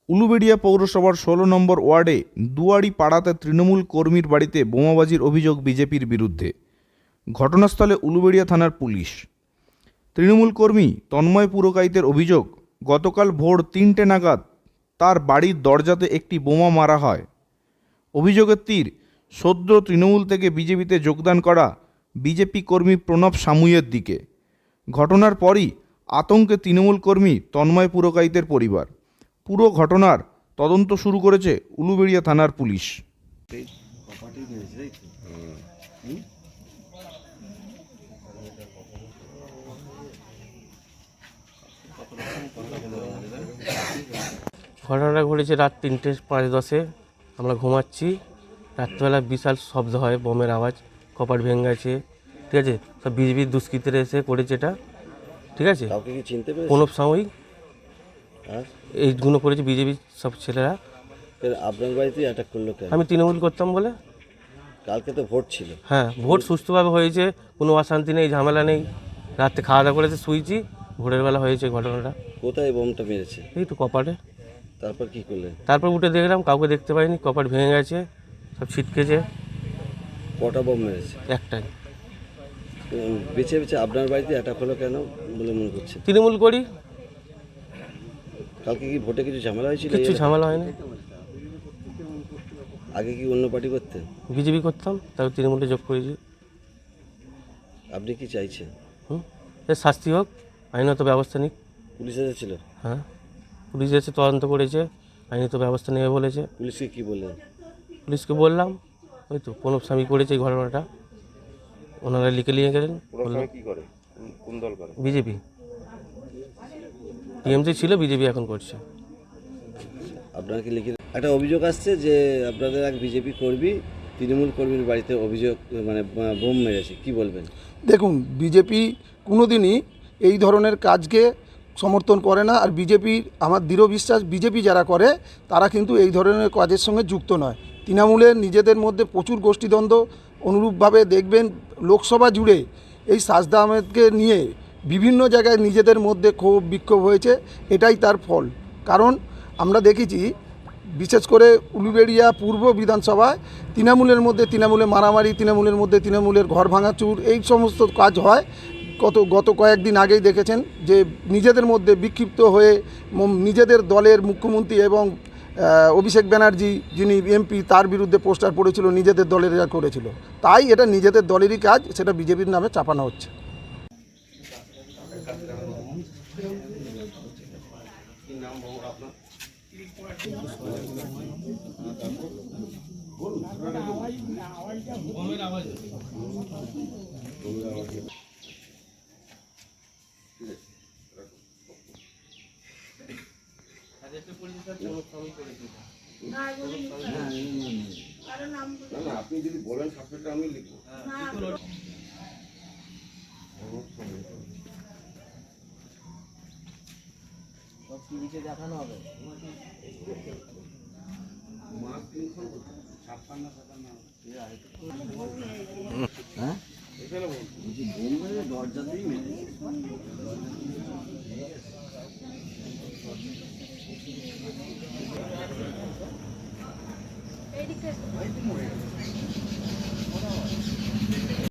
উলুবেড়িয়া পৌরসভার 16 নম্বর ওয়ার্ডে দুয়ারি পাড়াতে তৃণমূল কর্মীর বাড়িতে বোমাবাজির অভিযোগ বিজেপির বিরুদ্ধে। ঘটনাস্থলে উলুবেড়িয়া থানার পুলিশ। তৃণমূল কর্মী তন্ময় পুরকাইতের অভিযোগ, গতকাল ভোর 3টে নাগাদ তার বাড়ির দরজাতে একটি বোমা মারা হয়। অভিযোগের তীর সদ্য তৃণমূল থেকে বিজেপিতে যোগদান করা বিজেপি কর্মী প্রণব সামুইয়ের দিকে। ঘটনার পরই আতঙ্কে তৃণমূল কর্মী তন্ময় পুরকাইতের পরিবার। পুরো ঘটনার তদন্ত শুরু করেছে উলুবেড়িয়া থানার পুলিশ। ঘটনাটা ঘটেছে রাত 3:05 আমরা ঘুমাচ্ছি। রাত্রিবেলা বিশাল শব্দ হয়, বোমের আওয়াজ, কপাট ভেঙে গেছে। ঠিক আছে, সব বিজেপির দুষ্কৃতীরা এসে করেছে এটা। ঠিক আছে, প্রণব সাময়িক এইগুলো করেছে বিজেপির সব ছেলেরা। আপনার বাড়িতে অ্যাটাক করলো কেন? আমি তৃণমূল করতাম বলে। কালকে তো ভোট ছিল। হ্যাঁ, ভোট সুষ্ঠুভাবে হয়েছে, কোনো অশান্তি নেই, ঝামেলা নেই। রাত্রে খাওয়া দাওয়া করেছে, শুয়েছি, ভোরের বেলা হয়েছে ঘটনাটা। কোথায় বোমটা মেরেছে? এই তো কপাটে। তারপর কি করলেন? তারপর উঠে দেখলাম কাউকে দেখতে পাইনি, কপাট ভেঙে গেছে, সব ছিটকেছে। কটা বোম মেরেছে? একটাই। বেছে বেছে আপনার বাড়িতে অ্যাটাক হলো কেন বলে মনে করছে? তৃণমূল করি। কালকে কি ভোটে কিছু ঝামেলা হয়েছিল? কিছু ঝামেলা হয়নি। আগে কি অন্য পার্টি করতেন? বিজেপি করতাম, তারপর তৃণমূলে যোগ করেছি। আপনি কি চাইছেন? এর শাস্তি হোক, আইনত ব্যবস্থা নিক। পুলিশ এসেছিল? হ্যাঁ, পুলিশ এসে তদন্ত করেছে, আইনত ব্যবস্থা নেবে বলেছে। পুলিশকে কি বললেন? পুলিশকে বললাম, ওই তো প্রণব স্বামী করেছে এই ঘটনাটা, ওনারা লিখে নিয়ে গেলেন। কি করে, কোন দল করে? বিজেপি। টিএমসি ছিল, বিজেপি এখন করছে। আপনার কি লিখে একটা অভিযোগ আসছে যে আপনাদের এক বিজেপি কর্মী তৃণমূল কর্মীর বাড়িতে অভিযোগ মানে বোম মেরেছে, কি বলবেন? দেখুন, বিজেপি কোনোদিনই এই ধরনের কাজকে সমর্থন করে না। আর বিজেপির আমার দৃঢ় বিশ্বাস, বিজেপি যারা করে তারা কিন্তু এই ধরনের কাজের সঙ্গে যুক্ত নয়। তৃণমূলের নিজেদের মধ্যে প্রচুর গোষ্ঠীদ্বন্দ্ব। অনুরূপভাবে দেখবেন লোকসভা জুড়ে এই সাজদা আহমেদকে নিয়ে বিভিন্ন জায়গায় নিজেদের মধ্যে ক্ষোভ বিক্ষোভ হয়েছে। এটাই তার ফল। কারণ আমরা দেখেছি, বিশেষ করে উলুবেড়িয়া পূর্ব বিধানসভায় তৃণমূলের মধ্যে তৃণমূলের মারামারি, তৃণমূলের মধ্যে তৃণমূলের ঘর ভাঙাচুর, এই সমস্ত কাজ হয়। গত কয়েকদিন আগেই দেখেছেন যে নিজেদের মধ্যে বিক্ষিপ্ত হয়ে নিজেদের দলের মুখ্যমন্ত্রী এবং অভিষেক ব্যানার্জি যিনি এমপি, তার বিরুদ্ধে পোস্টার পড়েছিল, নিজেদের দলেরা করেছিল। তাই এটা নিজেদের দলেরই কাজ, সেটা বিজেপির নামে চাপানো হচ্ছে। আপনি যদি বলেন সাবজেক্টটা আমি লিখবো। সব টিভিতে দেখানো হবে। হ্যাঁ, দরজাতেই মেরেছে। এইদিকে